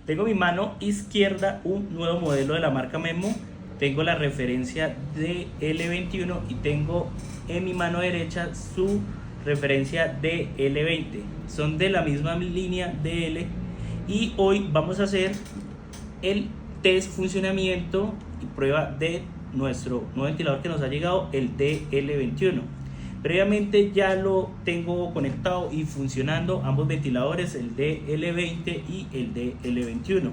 Tengo en mi mano izquierda un nuevo modelo de la marca Memo, tengo la referencia de L21 y tengo en mi mano derecha su referencia de L20. Son de la misma línea de L y hoy vamos a hacer el test funcionamiento y prueba de nuestro nuevo ventilador que nos ha llegado, el DL21. Previamente ya lo tengo conectado y funcionando ambos ventiladores, el DL20 y el DL21.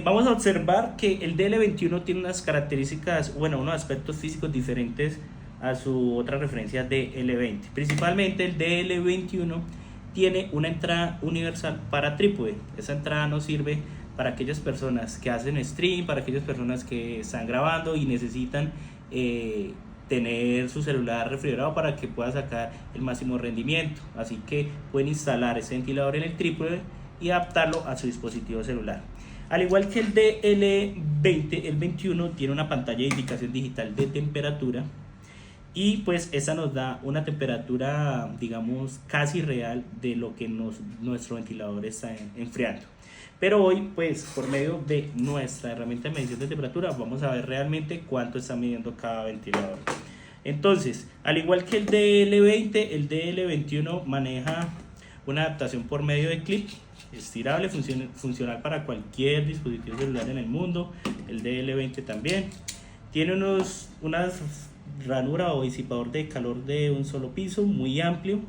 Vamos a observar que el DL21 tiene unas características, bueno, unos aspectos físicos diferentes a su otra referencia DL20. Principalmente el DL21 tiene una entrada universal para trípode. Esa entrada nos sirve para aquellas personas que hacen stream, para aquellas personas que están grabando y necesitan tener su celular refrigerado para que pueda sacar el máximo rendimiento. Así que pueden instalar ese ventilador en el trípode y adaptarlo a su dispositivo celular. Al igual que el DL20, el 21 tiene una pantalla de indicación digital de temperatura y pues esa nos da una temperatura, digamos, casi real de lo que nuestro ventilador está enfriando. Pero hoy, pues, por medio de nuestra herramienta de medición de temperatura, vamos a ver realmente cuánto está midiendo cada ventilador. Entonces, al igual que el DL20, el DL21 maneja una adaptación por medio de clip, estirable, funcional para cualquier dispositivo celular en el mundo. El DL20 también. Tiene unas ranura o disipador de calor de un solo piso, muy amplio.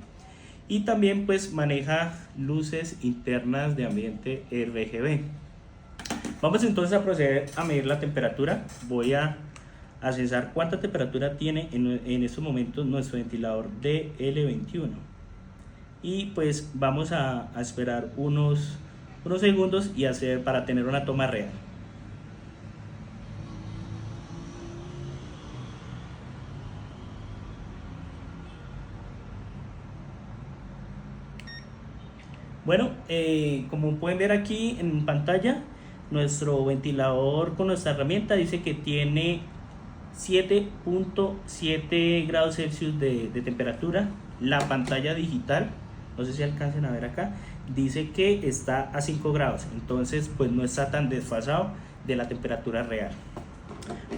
Y también pues maneja luces internas de ambiente RGB. Vamos entonces a proceder a medir la temperatura. Voy a censar cuánta temperatura tiene en estos momentos nuestro ventilador DL21. Y pues vamos a esperar unos segundos y para tener una toma real. Bueno, como pueden ver aquí en pantalla, nuestro ventilador con nuestra herramienta dice que tiene 7.7 grados Celsius de temperatura. La pantalla digital, no sé si alcancen a ver acá, dice que está a 5 grados. Entonces, pues no está tan desfasado de la temperatura real.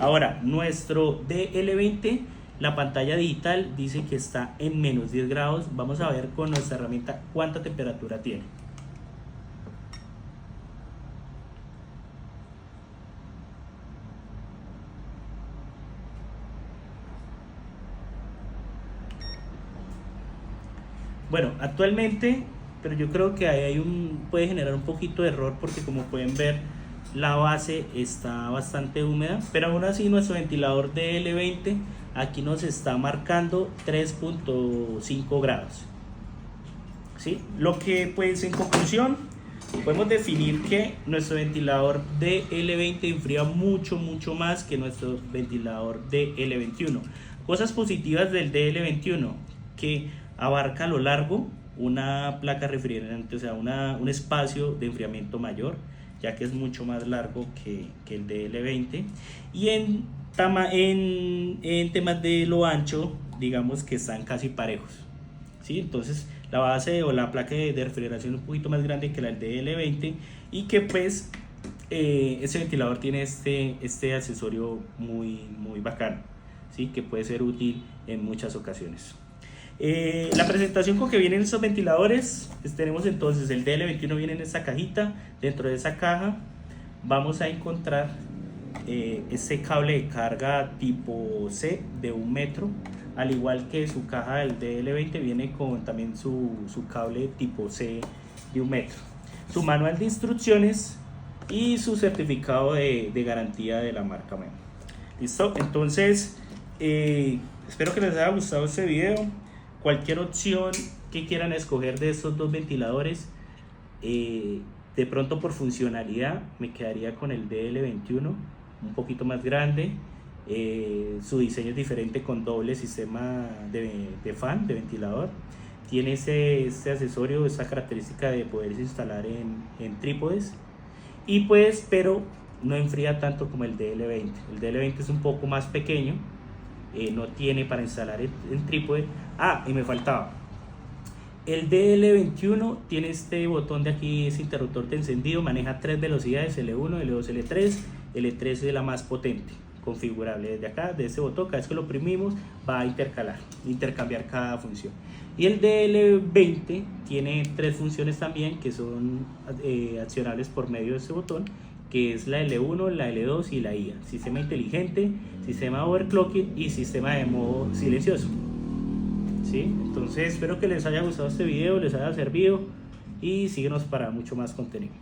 Ahora, nuestro DL20, la pantalla digital dice que está en menos 10 grados. Vamos a ver con nuestra herramienta cuánta temperatura tiene. Bueno, actualmente, pero yo creo que ahí puede generar un poquito de error porque como pueden ver, la base está bastante húmeda, pero aún así nuestro ventilador DL20 aquí nos está marcando 3.5 grados. ¿Sí? Lo que pues en conclusión podemos definir que nuestro ventilador DL20 enfría mucho más que nuestro ventilador DL21. Cosas positivas del DL21, que abarca a lo largo una placa refrigerante, o sea, un espacio de enfriamiento mayor, ya que es mucho más largo que el DL20. Y en temas de lo ancho, digamos que están casi parejos, ¿sí? Entonces la base o la placa de refrigeración es un poquito más grande que la del DL20 y que pues este ventilador tiene este accesorio muy bacano, ¿sí? Que puede ser útil en muchas ocasiones. La presentación con que vienen estos ventiladores, tenemos entonces el DL21 viene en esta cajita. Dentro de esa caja vamos a encontrar este cable de carga tipo C de 1 metro, al igual que su caja del DL20 viene con también su cable tipo C de 1 metro, su manual de instrucciones y su certificado de garantía de la marca Memo. Listo, entonces espero que les haya gustado este video. Cualquier opción que quieran escoger de estos dos ventiladores, de pronto por funcionalidad me quedaría con el DL21, un poquito más grande. Su diseño es diferente con doble sistema de fan, de ventilador. Tiene este accesorio, esta característica de poderse instalar en trípodes. Y pues, pero no enfría tanto como el DL20. El DL20 es un poco más pequeño. No tiene para instalar en trípode. Y me faltaba El DL21 tiene este botón de aquí, ese interruptor de encendido, maneja 3 velocidades, L1, L2, L3. L3 es la más potente, configurable desde acá, de este botón. Cada vez que lo oprimimos va a intercambiar cada función. Y el DL20 tiene 3 funciones también que son accionables por medio de este botón, que es la L1, la L2 y la IA. Sistema inteligente, sistema overclocking y sistema de modo silencioso. ¿Sí? Entonces espero que les haya gustado este video, les haya servido y síguenos para mucho más contenido.